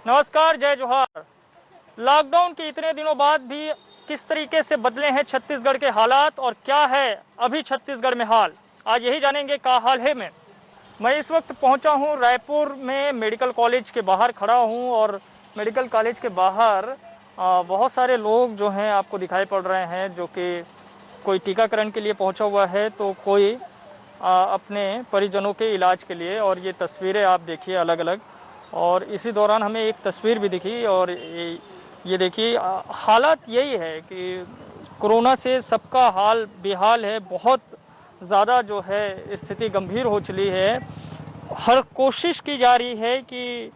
नमस्कार, जय जोहार। लॉकडाउन के इतने दिनों बाद भी किस तरीके से बदले हैं छत्तीसगढ़ के हालात और क्या है अभी छत्तीसगढ़ में हाल, आज यही जानेंगे का हाल है में। मैं इस वक्त पहुंचा हूं रायपुर में, मेडिकल कॉलेज के बाहर खड़ा हूं और मेडिकल कॉलेज के बाहर बहुत सारे लोग जो हैं आपको दिखाई पड़ रहे हैं, जो कि कोई टीकाकरण के लिए पहुंचा हुआ है तो कोई अपने परिजनों के इलाज के लिए। और ये तस्वीरें आप देखिए अलग अलग, और इसी दौरान हमें एक तस्वीर भी दिखी और ये देखिए हालात यही है कि कोरोना से सबका हाल बेहाल है। बहुत ज़्यादा जो है स्थिति गंभीर हो चली है। हर कोशिश की जा रही है कि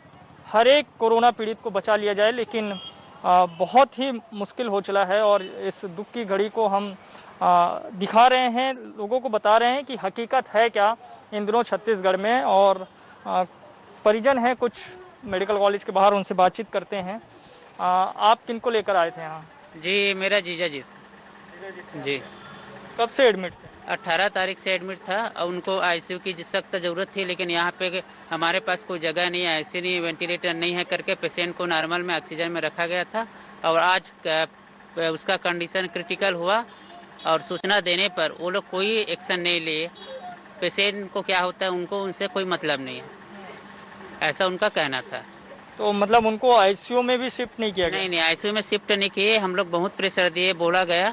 हर एक कोरोना पीड़ित को बचा लिया जाए, लेकिन बहुत ही मुश्किल हो चला है। और इस दुख की घड़ी को हम दिखा रहे हैं, लोगों को बता रहे हैं कि हकीकत है क्या इन दिनों छत्तीसगढ़ में। और परिजन हैं कुछ मेडिकल कॉलेज के बाहर, उनसे बातचीत करते हैं। आप किनको लेकर आए थे यहाँ? जी, मेरा जीजा जी जी। कब से एडमिट थे? 18 तारीख से एडमिट था और उनको आईसीयू की सख्त ज़रूरत थी, लेकिन यहाँ पे हमारे पास कोई जगह नहीं है, आईसीयू नहीं, वेंटिलेटर नहीं है करके पेशेंट को नॉर्मल में ऑक्सीजन में रखा गया था। और आज उसका कंडीशन क्रिटिकल हुआ और सूचना देने पर वो लोग कोई एक्शन नहीं लिए। पेशेंट को क्या होता है उनको उनसे कोई मतलब नहीं है, ऐसा उनका कहना था। तो मतलब उनको आईसीयू में भी शिफ्ट नहीं किया गया? नहीं, आईसीयू में शिफ्ट नहीं किए। हम लोग बहुत प्रेशर दिए, बोला गया,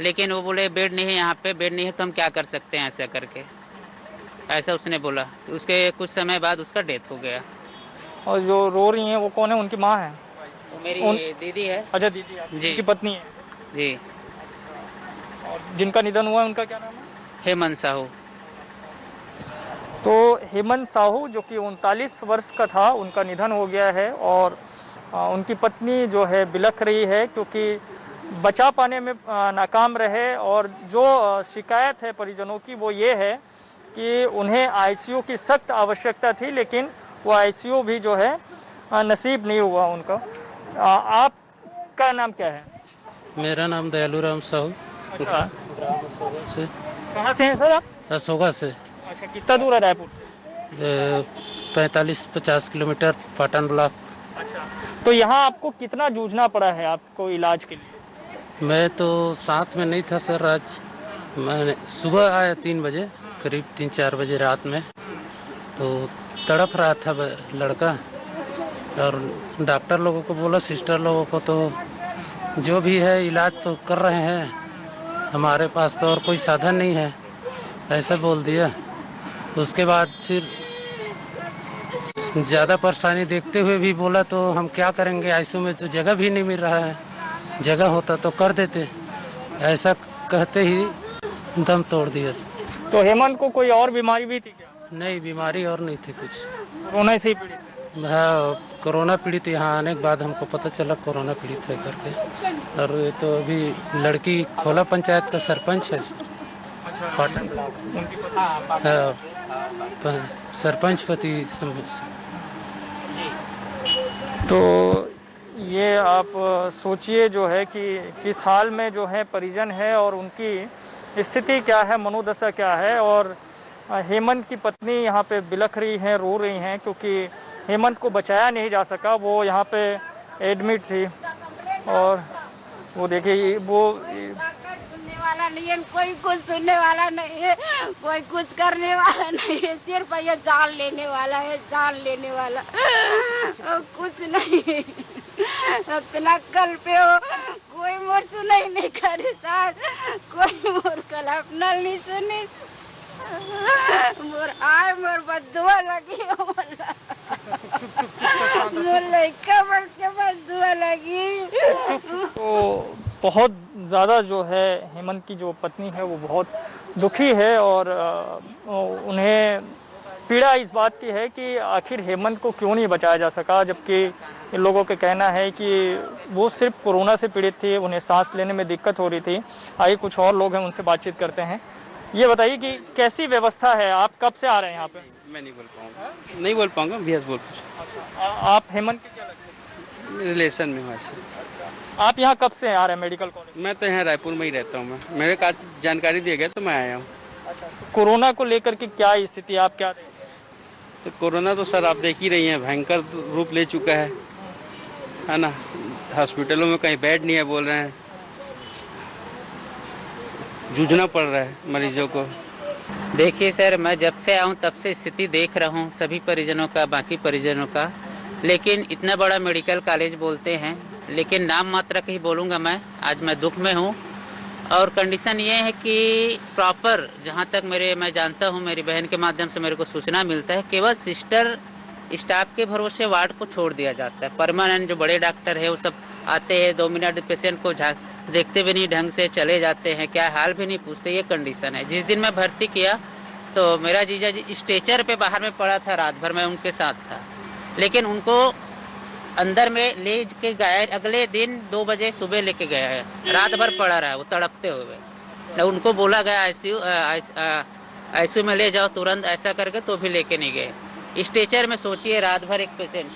लेकिन वो बोले बेड नहीं है, यहाँ पे बेड नहीं है तो हम क्या कर सकते हैं, ऐसा करके ऐसा उसने बोला। उसके कुछ समय बाद उसका डेथ हो गया। और जो रो रही हैं वो कौन है? उनकी माँ है? वो मेरी दीदी है। अच्छा, दीदी है जी, उनकी पत्नी है जी। और जिनका निधन हुआ है उनका क्या नाम है? हेमंत साहू। तो हेमंत साहू जो कि 39 वर्ष का था, उनका निधन हो गया है। और उनकी पत्नी जो है बिलख रही है क्योंकि बचा पाने में नाकाम रहे। और जो शिकायत है परिजनों की वो ये है कि उन्हें आईसीयू की सख्त आवश्यकता थी, लेकिन वो आईसीयू भी जो है नसीब नहीं हुआ उनका। आपका नाम क्या है? मेरा नाम दयालू राम साहू। अच्छा, से कहाँ से हैं सर आप? अशोका से। अच्छा, कितना दूर है रायपुर? 45-50 kilometre, Patan block. अच्छा, तो यहाँ आपको कितना जूझना पड़ा है आपको इलाज के लिए? मैं तो साथ में नहीं था सर। आज मैंने सुबह आया 3 बजे, करीब 3-4 बजे रात में, तो तड़प रहा था लड़का। और डॉक्टर लोगों को बोला, सिस्टर लोगों को, तो जो भी है इलाज तो कर रहे हैं, हमारे पास तो और कोई साधन नहीं है, ऐसा बोल दिया। उसके बाद फिर ज़्यादा परेशानी देखते हुए भी बोला तो हम क्या करेंगे, आईसीयू में तो जगह भी नहीं मिल रहा है, जगह होता तो कर देते, ऐसा कहते ही दम तोड़ दिया। तो हेमंत को कोई और बीमारी भी थी क्या? नहीं, बीमारी और नहीं थी कुछ। कोरोना से ही पीड़ित थे? हाँ, कोरोना पीड़ित। यहाँ आने के बाद हमको पता चला कोरोना पीड़ित है करके। और ये तो अभी लड़की खोला पंचायत का सरपंच है पाटन ब्लॉक से। सरपंच पति। तो ये आप सोचिए जो है कि किस हाल में जो है परिजन है और उनकी स्थिति क्या है, मनोदशा क्या है। और हेमंत की पत्नी यहाँ पे बिलख रही हैं, रो रही हैं क्योंकि हेमंत को बचाया नहीं जा सका, वो यहाँ पे एडमिट थी। और वो देखिए, वो सुनने वाला नहीं है, कोई कुछ सुनने वाला नहीं है, कोई कुछ करने वाला नहीं है, सिर्फ ये जान लेने वाला है, जान लेने वाला कुछ नहीं। इतना कल पे हो, कोई मोर सुनाई नहीं करे साथ, कोई मोर कल्पना नहीं सुनी, मोर आए मोर बदुआ लगी मोर लड़का बढ़ के बदुआ लगी। तो बहुत ज़्यादा जो है हेमंत की जो पत्नी है वो बहुत दुखी है। और उन्हें पीड़ा इस बात की है कि आखिर हेमंत को क्यों नहीं बचाया जा सका, जबकि इन लोगों का कहना है कि वो सिर्फ कोरोना से पीड़ित थी, उन्हें सांस लेने में दिक्कत हो रही थी। आइए कुछ और लोग हैं, उनसे बातचीत करते हैं। ये बताइए कि कैसी व्यवस्था है, आप कब से आ रहे हैं यहाँ पे? मैं नहीं बोल पाऊंगा, भैया बोल। आप हेमंत के क्या लगते हैं? रिलेशन में हूँ ऐसे। आप यहाँ कब से आ रहे हैं मेडिकल कॉलेज? मैं तो यहाँ रायपुर में ही रहता हूँ। मैं मेरे का जानकारी दिया गया तो मैं आया हूँ। अच्छा, तो कोरोना को लेकर के क्या स्थिति, आप क्या? तो कोरोना तो सर आप देख ही रही हैं, भयंकर रूप ले चुका है। है ना। हॉस्पिटलों में कहीं बेड नहीं है बोल रहे हैं, जूझना पड़ रहा है मरीजों को। देखिए सर, मैं जब से आऊँ तब से स्थिति देख रहा हूँ सभी परिजनों का, बाकी परिजनों का। लेकिन इतना बड़ा मेडिकल कॉलेज बोलते हैं, लेकिन नाम मात्र का ही बोलूँगा मैं। आज मैं दुख में हूँ और कंडीशन ये है कि प्रॉपर जहाँ तक मैं जानता हूँ, मेरी बहन के माध्यम से मेरे को सूचना मिलता है, केवल सिस्टर स्टाफ के भरोसे वार्ड को छोड़ दिया जाता है। परमानेंट जो बड़े डॉक्टर है वो सब आते हैं, 2 मिनट पेशेंट को देखते भी नहीं ढंग से, चले जाते हैं, क्या हाल भी नहीं पूछते। ये कंडीशन है। जिस दिन मैं भर्ती किया तो मेरा जीजा जी स्ट्रेचर पे बाहर में पड़ा था, रात भर मैं उनके साथ था, लेकिन उनको अंदर में ले के गया। अगले दिन 2 बजे सुबह लेके गया है, रात भर पड़ा रहा है वो तड़पते हुए। न उनको बोला गया आईसीयू में ले जाओ तुरंत, ऐसा करके तो भी लेके नहीं गए। स्ट्रेचर में सोचिए, रात भर एक पेशेंट,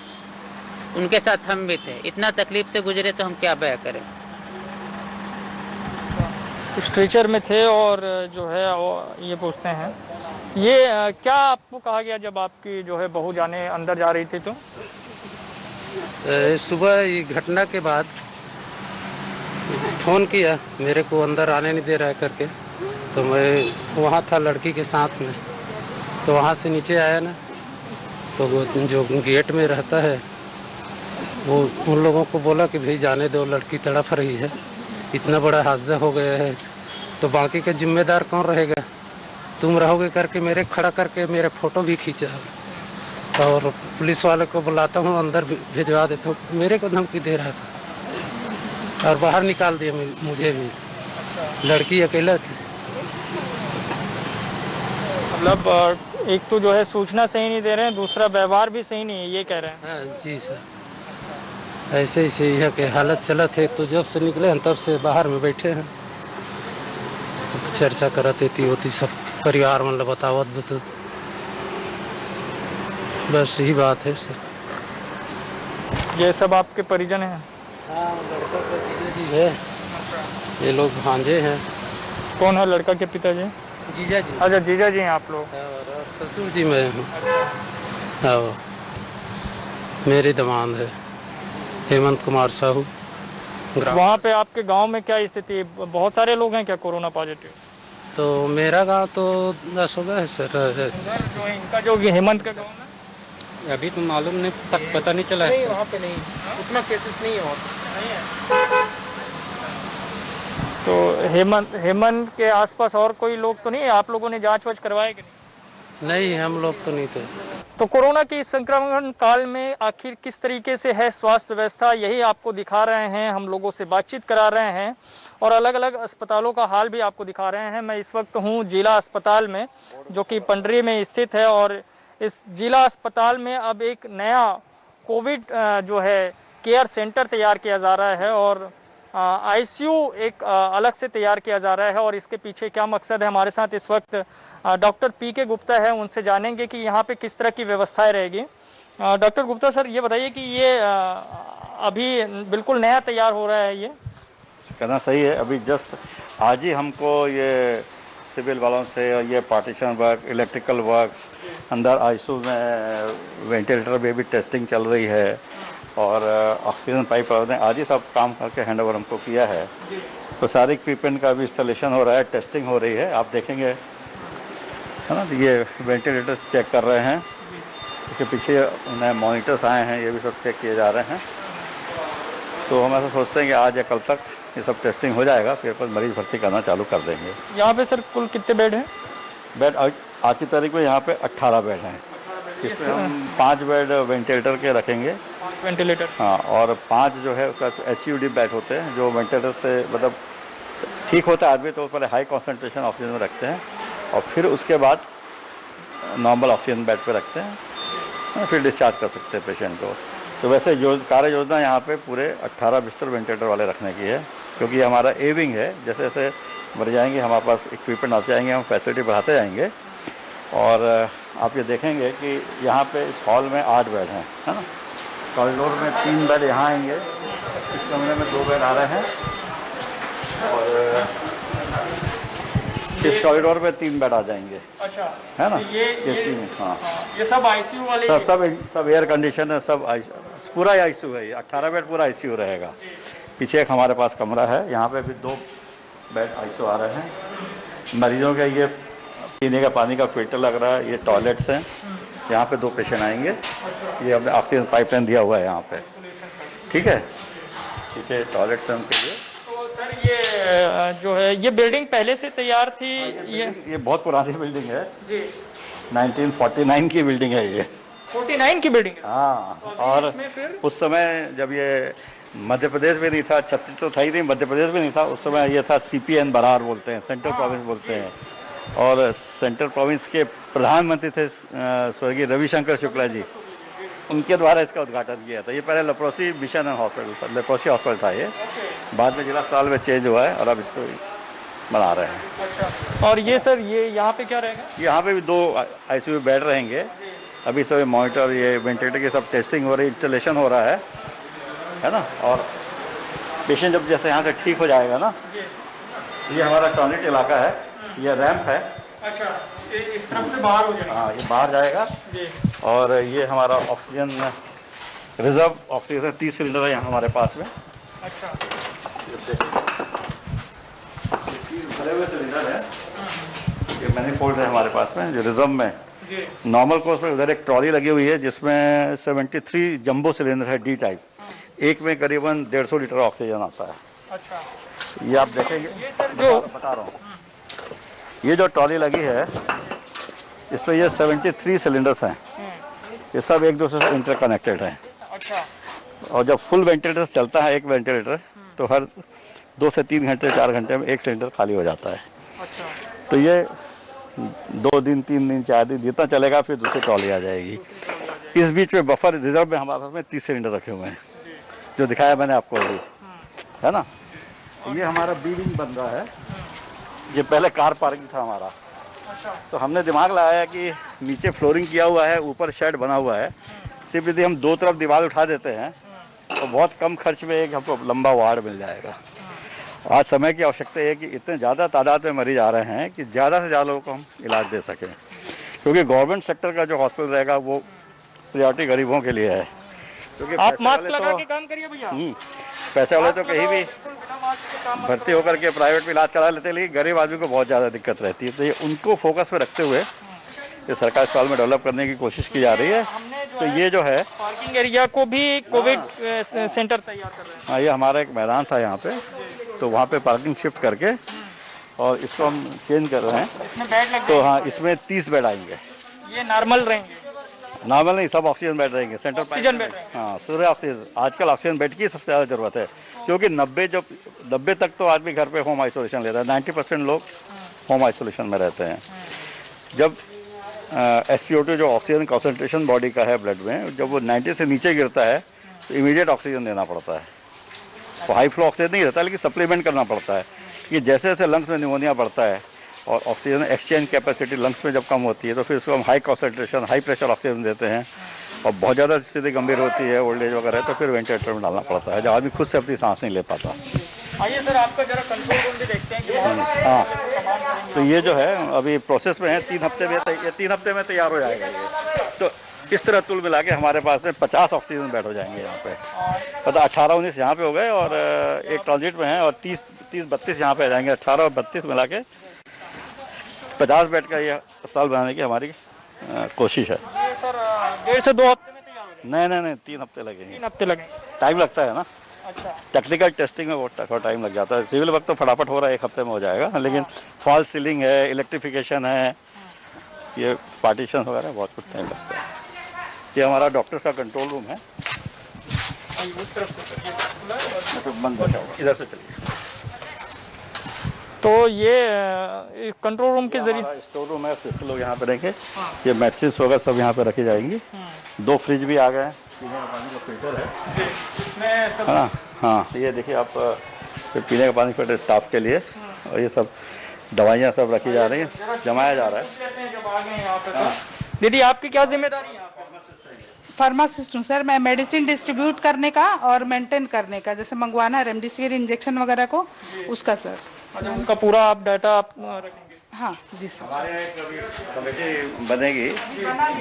उनके साथ हम भी थे। इतना तकलीफ से गुजरे तो हम क्या बयां करें। स्ट्रेचर में थे और जो है ये पूछते हैं, ये क्या आपको कहा गया जब आपकी जो है बहू जाने अंदर जा रही थी तो? सुबह ये घटना के बाद फ़ोन किया मेरे को, अंदर आने नहीं दे रहा है करके। तो मैं वहाँ था लड़की के साथ में, तो वहाँ से नीचे आया ना, तो वो जो गेट में रहता है वो उन लोगों को बोला कि भाई जाने दो, लड़की तड़प रही है, इतना बड़ा हादसा हो गया है, तो बाकी का जिम्मेदार कौन रहेगा, तुम रहोगे करके मेरे खड़ा करके मेरे फ़ोटो भी खींचा और पुलिस वाले को बुलाता हूँ, अंदर भिजवा देता हूँ। मेरे को धमकी दे रहा था और बाहर निकाल दिया मुझे भी। लड़की अकेला थी। मतलब एक तो जो है सूचना सही नहीं दे रहे हैं, दूसरा व्यवहार भी सही नहीं है, ये कह रहे हैं। हाँ जी सर, ऐसे ही सही है कि हालत चला थे, तो जब से निकले हैं तब से बाहर में बैठे हैं, चर्चा करते थी होती सब परिवार मतलब बतावत बस यही बात है सर। ये सब आपके परिजन हैं? हाँ, लड़का का जीजा जी है, ये लोग भांजे हैं। कौन है लड़का के पिताजी? जीजा जी। अच्छा, जीजा जी हैं आप लोग। और ससुर जी मैं हूँ। हाँ, मेरी दामाद है हेमंत कुमार साहू। वहाँ पे आपके गांव में क्या स्थिति है? बहुत सारे लोग हैं क्या कोरोना पॉजिटिव? तो मेरा गांव तो 10 हो गया है सर। जो इनका जो हेमंत का गाँव है अभी तो मालूम नहीं, पता नहीं चला नहीं, वहाँ पे नहीं, उतना केसेस नहीं है वहाँ पे। तो हेमंत के आसपास और कोई लोग तो नहीं है? आप लोगों ने जांच वाच करवाया कि नहीं, हम लोग तो नहीं थे। तो कोरोना की इस संक्रमण काल में आखिर किस तरीके से है स्वास्थ्य व्यवस्था, यही आपको दिखा रहे हैं, हम लोगों से बातचीत करा रहे हैं और अलग अलग अस्पतालों का हाल भी आपको दिखा रहे हैं। मैं इस वक्त हूँ जिला अस्पताल में, जो कि पंडरी में स्थित है, और इस जिला अस्पताल में अब एक नया कोविड जो है केयर सेंटर तैयार किया जा रहा है और आईसीयू एक अलग से तैयार किया जा रहा है। और इसके पीछे क्या मकसद है, हमारे साथ इस वक्त डॉक्टर पी.के. गुप्ता है, उनसे जानेंगे कि यहाँ पे किस तरह की व्यवस्थाएं रहेगी। डॉक्टर गुप्ता सर, ये बताइए कि ये अभी बिल्कुल नया तैयार हो रहा है, ये कहना सही है? अभी जस्ट आज ही हमको ये सिविल वालों से ये पार्टीशन वर्क, इलेक्ट्रिकल वर्क्स, अंदर आईसीयू में वेंटिलेटर में भी टेस्टिंग चल रही है और ऑक्सीजन पाइप आज ही सब काम करके हैंड ओवर हमको किया है। तो सारे इक्विपमेंट का भी इंस्टॉलेशन हो रहा है, टेस्टिंग हो रही है, आप देखेंगे है ना। ये वेंटिलेटर्स चेक कर रहे हैं, इसके पीछे नए मॉनिटर्स आए हैं, ये भी सब चेक किए जा रहे हैं। तो हम ऐसा सोचते हैं कि आज या कल तक ये सब टेस्टिंग हो जाएगा, फिर पर मरीज भर्ती करना चालू कर देंगे। यहाँ पे सर कुल कितने बेड हैं? बेड आज की तारीख में यहाँ पे 18 बेड हैं, इसमें हम 5 बेड वेंटिलेटर के रखेंगे, वेंटिलेटर। हाँ, और 5 जो है उसका HUD बेड होते हैं, जो वेंटिलेटर से मतलब ठीक होता है आदमी तो पहले हाई कॉन्सेंट्रेशन ऑक्सीजन में रखते हैं और फिर उसके बाद नॉर्मल ऑक्सीजन बेड पे रखते हैं, फिर डिस्चार्ज कर सकते हैं पेशेंट को। तो वैसे कार्य योजना यहाँ पे पूरे 18 बिस्तर वेंटिलेटर वाले रखने की है, क्योंकि हमारा एविंग है, जैसे जैसे बढ़ जाएंगे हमारे पास इक्विपमेंट आते जाएंगे, हम फैसिलिटी बढ़ाते जाएंगे। और आप ये देखेंगे कि यहाँ पे इस हॉल में 8 बेड हैं, है ना। कॉरिडोर में 3 बेड यहाँ आएंगे, इस कमरे में 2 बेड आ रहे हैं और इस कॉरिडोर में 3 बेड आ जाएंगे, अच्छा है ना? ये तीन, हाँ ये सब आईसीयू वाले सब एयर कंडीशन है, सब पूरा आईसीयू है। ये 18 बेड पूरा आईसीयू रहेगा। पीछे एक हमारे पास कमरा है, यहाँ पे भी 2 बेड आईसीयू आ रहे हैं। मरीजों के ये पीने का पानी का फिल्टर लग रहा है, ये टॉयलेट्स हैं। यहाँ पे 2 पेशेंट आएंगे। ये हमने ऑक्सीजन पाइपलाइन दिया हुआ है यहाँ पे, ठीक है। पीछे टॉयलेट्स हैं उनके लिए। तो सर ये जो है ये बिल्डिंग पहले से तैयार थी? ये बहुत पुरानी बिल्डिंग है जी, 1949 की बिल्डिंग है ये। 49 की बिल्डिंग है? हाँ, और उस समय जब ये मध्य प्रदेश में नहीं था, छत्तीसगढ़ तो था ही नहीं, मध्य प्रदेश में नहीं था उस समय, ये था CPN बरार बोलते हैं, सेंट्रल प्रोविंस बोलते हैं। और सेंट्रल प्रोविंस के प्रधानमंत्री थे स्वर्गीय रविशंकर शुक्ला जी, उनके द्वारा इसका उद्घाटन किया था। ये पहले लेप्रोसी मिशन हॉस्पिटल था, लेप्रोसी हॉस्पिटल था ये, बाद में जिला अस्पताल में चेंज हुआ है और अब इसको बना रहे हैं। अच्छा, और ये सर ये यहाँ पे क्या रहेगा? यहाँ पे भी 2 ICU बेड रहेंगे। अभी सब मॉनिटर, ये वेंटिलेटर की सब टेस्टिंग हो रही, इंस्टॉलेशन हो रहा है ना। और पेशेंट जब जैसे यहाँ से ठीक हो जाएगा ना, ये हमारा ट्रांजिट इलाका है, ये रैंप है। अच्छा, इस तरफ से बाहर हो जाएगा? हाँ, ये बाहर जाएगा जी। और ये हमारा ऑक्सीजन रिजर्व ऑक्सीजन 30 सिलेंडर है यहाँ हमारे पास में। अच्छा, भरे हुए सिलेंडर है, ये मैनीफोल्ड है हमारे पास में जो रिजर्व में। नॉर्मल कोर्स में उधर एक ट्रॉली लगी हुई है जिसमें 73 जंबो सिलेंडर है, D टाइप। एक में करीबन 150 लीटर ऑक्सीजन आता है। अच्छा, ये आप देखेंगे, ये सर जो बता रहा हूँ, ये जो ट्रॉली लगी है इस पर ये 73 सिलेंडर्स हैं। ये सब एक दूसरे से इंटरकनेक्टेड हैं। अच्छा, और जब फुल वेंटिलेटर चलता है, एक वेंटिलेटर, तो हर 2 से 3 घंटे 4 घंटे में एक सिलेंडर खाली हो जाता है। अच्छा, तो ये 2 दिन 3 दिन 4 दिन जितना चलेगा, फिर दूसरी ट्रॉली आ जाएगी। इस बीच में बफर रिजर्व में हमारे पास में 30 सिलेंडर रखे हुए हैं, जो दिखाया मैंने आपको अभी, है ना। ये हमारा बिल्डिंग बन रहा है, ये पहले कार पार्किंग था हमारा। तो हमने दिमाग लगाया कि नीचे फ्लोरिंग किया हुआ है, ऊपर शेड बना हुआ है, सिर्फ यदि हम 2 तरफ दीवार उठा देते हैं तो बहुत कम खर्च में एक हमको लंबा वार्ड मिल जाएगा। आज समय की आवश्यकता है कि इतने ज़्यादा तादाद में मरीज आ रहे हैं कि ज़्यादा से ज़्यादा लोगों को हम इलाज दे सकें, क्योंकि गवर्नमेंट सेक्टर का जो हॉस्पिटल रहेगा वो प्रायोरिटी गरीबों के लिए है। क्योंकि आप मास्क लगा के काम करिए भैया। पैसे वाले तो कहीं भी भर्ती होकर के प्राइवेट में इलाज करा लेते हैं, लेकिन गरीब आदमी को बहुत ज़्यादा दिक्कत रहती है। तो ये उनको फोकस में रखते हुए ये सरकारी अस्पताल में डेवलप करने की कोशिश की जा रही है। तो ये जो है पार्किंग एरिया को भी कोविड सेंटर तैयार कर रहे हैं। हाँ, ये हमारा एक मैदान था यहाँ पे, तो वहाँ पे पार्किंग शिफ्ट करके और इसको हम चेंज कर रहे हैं। इसमें बेड लग तो हाँ, इसमें 30 बेड आएंगे। ये नॉर्मल रहेंगे? नॉर्मल नहीं, सब ऑक्सीजन बेड रहेंगे, सेंट्रल ऑक्सीजन बेड रहेंगे। हाँ, सूर्य ऑक्सीजन। आजकल ऑक्सीजन बेड की सबसे ज़्यादा ज़रूरत है, क्योंकि 90 तक तो आदमी घर पे होम आइसोलेशन लेता है। 90% लोग होम आइसोलेशन में रहते हैं। जब SpO2 जो ऑक्सीजन कॉन्सेंट्रेशन बॉडी का है ब्लड में, जब वो 90 से नीचे गिरता है तो इमीडिएट ऑक्सीजन देना पड़ता है। वो हाई फ्लो ऑक्सीजन नहीं रहता, लेकिन सप्लीमेंट करना पड़ता है। कि जैसे जैसे लंग्स में निमोनिया बढ़ता है और ऑक्सीजन एक्सचेंज कैपेसिटी लंग्स में जब कम होती है, तो फिर उसको हम high concentration high pressure oxygen देते हैं। और बहुत ज़्यादा स्थिति गंभीर होती है, ओल्ड एज वगैरह, तो फिर वेंटिलेटर में डालना पड़ता है, जब आदमी खुद से अपनी सांस नहीं ले पाता। आइए सर, आपका जरा कंट्रोल रूम भी देखते हैं कि हाँ, तो ये जो है अभी प्रोसेस में है, 3 हफ्ते में, ये 3 हफ्ते में तैयार हो जाएगा ये। तो इस तरह तुल मिला के हमारे पास में 50 ऑक्सीजन बेड हो जाएंगे यहाँ पे। मतलब 18-19 यहाँ पे हो गए और एक ट्रांजिट में है, और 30-32 यहाँ पे आ जाएंगे। 18 और 32 मिला के 50 बेड का ये अस्पताल बनाने की हमारी कोशिश है। ये सर 1.5 से 2 हफ्ते में तैयार हो जाएगा? नहीं, 3 हफ्ते लगेंगे। 3 हफ्ते लगेंगे? टाइम लगता है ना। अच्छा, टेक्निकल टेस्टिंग में बहुत टाइम लग जाता है। सिविल वर्क तो फटाफट हो रहा है, 1 हफ्ते में हो जाएगा, लेकिन फॉल सीलिंग है, इलेक्ट्रिफिकेशन है, ये पार्टीशन वगैरह बहुत कुछ टाइम लगता है। ये हमारा डॉक्टर्स का कंट्रोल रूम है। उस तरफ से तो बंद रखा होगा, इधर से चलिए। तो ये कंट्रोल रूम के जरिए स्टोर रूम है, सिर्फ लोग यहाँ पे रहेंगे। ये मेडिसिन वगैरह सब यहाँ पे रखी जाएंगी। 2 फ्रिज भी आ गए हैं, पीने का पानी का फिल्टर है ना। हाँ, ये देखिए आप, पीने का पानी फिल्टर स्टाफ के लिए, और ये सब दवाइयाँ सब रखी जा रही हैं, जमाया जा रहा है। दीदी, आपकी क्या जिम्मेदारी है? फार्मासिस्ट हूँ सर मैं। मेडिसिन डिस्ट्रीब्यूट करने का और मेंटेन करने का, जैसे मंगवाना है रेमडेसिविर इंजेक्शन वगैरह को, उसका सर। अच्छा, उसका पूरा आप डाटा आप रखेंगे? हाँ जी सर। हमारे यहाँ एक कमेटी बनेगी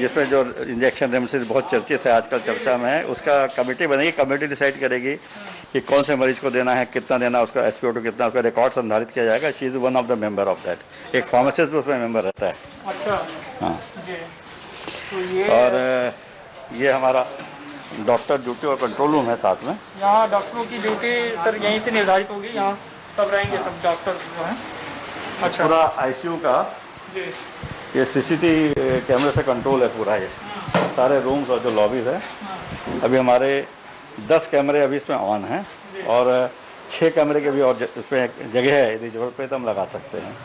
जिसमें जो इंजेक्शन रेमडेसिविर बहुत चर्चित है आजकल चर्चा में है, उसका कमेटी बनेगी। कमेटी डिसाइड करेगी कि कौन से मरीज को देना है, कितना देना है, उसका SpO2 कितना, उसका रिकॉर्ड संधारित किया जाएगा। She is one of the member of that. एक फार्मासिस्ट भी उसमें मेंबर रहता है। अच्छा हाँ जी। तो ये और ये हमारा डॉक्टर ड्यूटी और कंट्रोल रूम है साथ में। यहाँ डॉक्टरों की ड्यूटी सर यहीं से निर्धारित होगी, यहाँ सब रहेंगे, सब डॉक्टर जो हैं। अच्छा पूरा ICU का जी ये CCTV कैमरे से कंट्रोल है पूरा। ये सारे रूम्स और जो लॉबीज है, अभी हमारे 10 कैमरे अभी इसमें ऑन हैं और 6 कैमरे के भी और इसमें जगह है, यदि जरूरत पे तो हम लगा सकते हैं।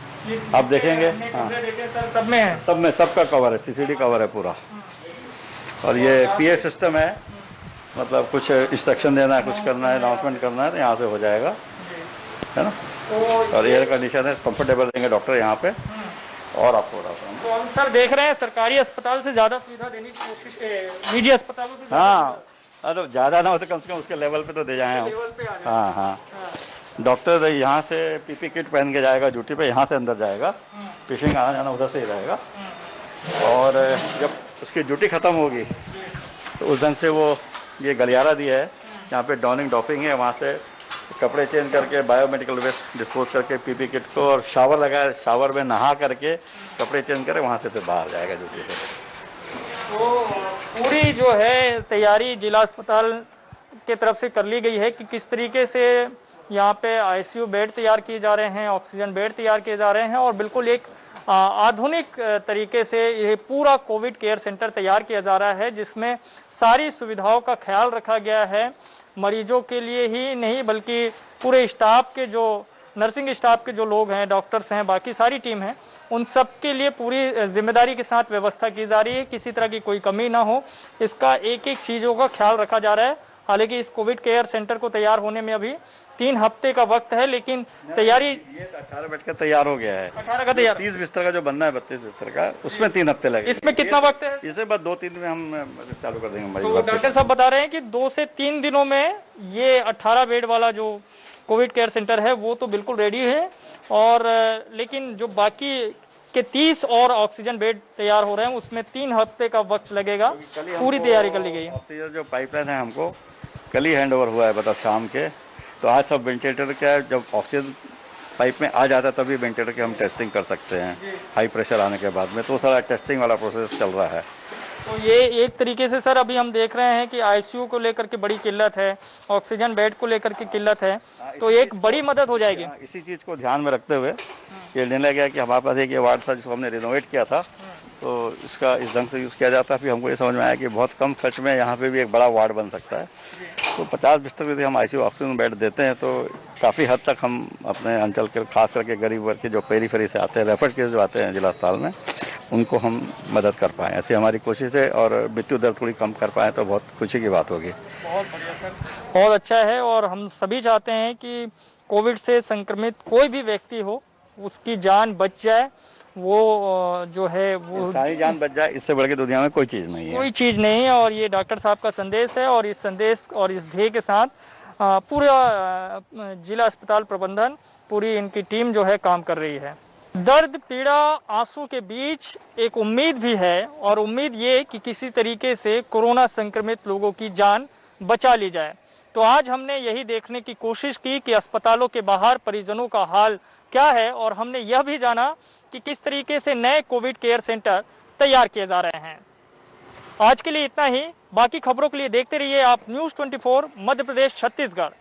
आप देखेंगे हाँ सर सब में है, सब में सबका कवर है, CCTV कवर है पूरा। और ये PA सिस्टम है, मतलब कुछ इंस्ट्रक्शन देना है, कुछ करना है, अनाउंसमेंट करना है तो यहाँ से हो जाएगा, है ना। और एयर कंडीशन है, कंफर्टेबल रहेंगे डॉक्टर यहाँ पे। और आपको बताता हूँ, तो हम सर देख रहे हैं सरकारी अस्पताल से ज़्यादा सुविधा देने की कोशिश निजी अस्पतालों से हाँ अरे ज़्यादा ना हो तो कम से कम उसके लेवल पे तो दे जाएँ हम। लेवल पे आ जाए। हाँ हाँ डॉक्टर यहाँ से PP किट पहन के जाएगा ड्यूटी पे, यहाँ से अंदर जाएगा, पेशेंट आना जाना उधर से ही रहेगा। और जब उसकी ड्यूटी ख़त्म होगी तो उस ढंग से वो ये गलियारा दिया है, यहाँ पे डॉनिंग डॉपिंग है, वहाँ से कपड़े चेंज करके बायोमेडिकल वेस्ट डिस्पोज करके PP किट को, और शावर लगाए, शावर में नहा करके कपड़े चेंज करे, वहाँ से फिर बाहर जाएगा ड्यूटी से। तो पूरी जो है तैयारी जिला अस्पताल के तरफ से कर ली गई है कि किस तरीके से यहाँ पे ICU बेड तैयार किए जा रहे हैं, ऑक्सीजन बेड तैयार किए जा रहे हैं और बिल्कुल एक आधुनिक तरीके से ये पूरा कोविड केयर सेंटर तैयार किया जा रहा है, जिसमें सारी सुविधाओं का ख्याल रखा गया है। मरीजों के लिए ही नहीं बल्कि पूरे स्टाफ के, जो नर्सिंग स्टाफ के जो लोग हैं, डॉक्टर्स हैं, बाकी सारी टीम है, उन सब के लिए पूरी जिम्मेदारी के साथ व्यवस्था की जा रही है, किसी तरह की कोई कमी ना हो, इसका एक एक चीज़ों का ख्याल रखा जा रहा है। हालांकि इस कोविड केयर सेंटर को तैयार होने में अभी 3 हफ्ते का वक्त है, लेकिन तैयारी ये 18 बेड का तैयार हो गया है। 18 का तैयार, 30 बिस्तर का जो बनना है, 32 बिस्तर का, उसमें 3 हफ्ते लगेंगे। इसमें कितना वक्त है? इसे बस 2-3 दिन में हम चालू कर देंगे। तो डॉक्टर साहब बता रहे हैं कि 2 से 3 दिनों में ये 18 बेड वाला जो कोविड केयर सेंटर है वो तो बिल्कुल रेडी है, और लेकिन जो बाकी के 30 और ऑक्सीजन बेड तैयार हो रहे हैं उसमें 3 हफ्ते का वक्त लगेगा। पूरी तैयारी कर ली गई है। ऑक्सीजन जो पाइपलाइन है हमको कल ही हैंड ओवर हुआ है, बता शाम के, तो आज सब वेंटिलेटर का जब ऑक्सीजन पाइप में आ जाता है तभी वेंटिलेटर की हम टेस्टिंग कर सकते हैं, हाई प्रेशर आने के बाद में। तो सारा टेस्टिंग वाला प्रोसेस चल रहा है। तो ये एक तरीके से सर अभी हम देख रहे हैं कि ICU को लेकर के बड़ी किल्लत है, ऑक्सीजन बेड को लेकर के किल्लत है, तो एक बड़ी मदद हो जाएगी। इसी चीज़ को ध्यान में रखते हुए ये निर्णय गया कि हमारे पास एक ये वार्ड था जिसको हमने रिनोवेट किया था, तो इसका इस ढंग से यूज़ किया जाता है। फिर हमको ये समझ में आया कि बहुत कम खर्च में यहाँ पे भी एक बड़ा वार्ड बन सकता है। तो 50 बिस्तर यदि हम ICU ऑक्सीजन बेड देते हैं तो काफ़ी हद तक हम अपने अंचल के, खास करके गरीब वर्ग के जो पेरीफेरी से आते हैं, रेफर केस जो आते हैं जिला अस्पताल में, उनको हम मदद कर पाएँ, ऐसी हमारी कोशिश है। और मृत्यु दर थोड़ी कम कर पाएँ तो बहुत खुशी की बात होगी। बहुत बढ़िया सर, बहुत अच्छा है। और हम सभी चाहते हैं कि कोविड से संक्रमित कोई भी व्यक्ति हो उसकी जान बच जाए, वो जो है वो सारी जान बच जाए, इससे बढ़ के दुनिया में कोई चीज़ नहीं है। कोई चीज़ नहीं है। और ये डॉक्टर साहब का संदेश है, और इस संदेश और इस ध्येय के साथ पूरा जिला अस्पताल प्रबंधन, पूरी इनकी टीम जो है काम कर रही है। दर्द, पीड़ा, आंसू के बीच एक उम्मीद भी है, और उम्मीद ये कि किसी तरीके से कोरोना संक्रमित लोगों की जान बचा ली जाए। तो आज हमने यही देखने की कोशिश की कि अस्पतालों के बाहर परिजनों का हाल क्या है, और हमने यह भी जाना कि किस तरीके से नए कोविड केयर सेंटर तैयार किए जा रहे हैं। आज के लिए इतना ही। बाकी खबरों के लिए देखते रहिए आप News 24 मध्य प्रदेश छत्तीसगढ़।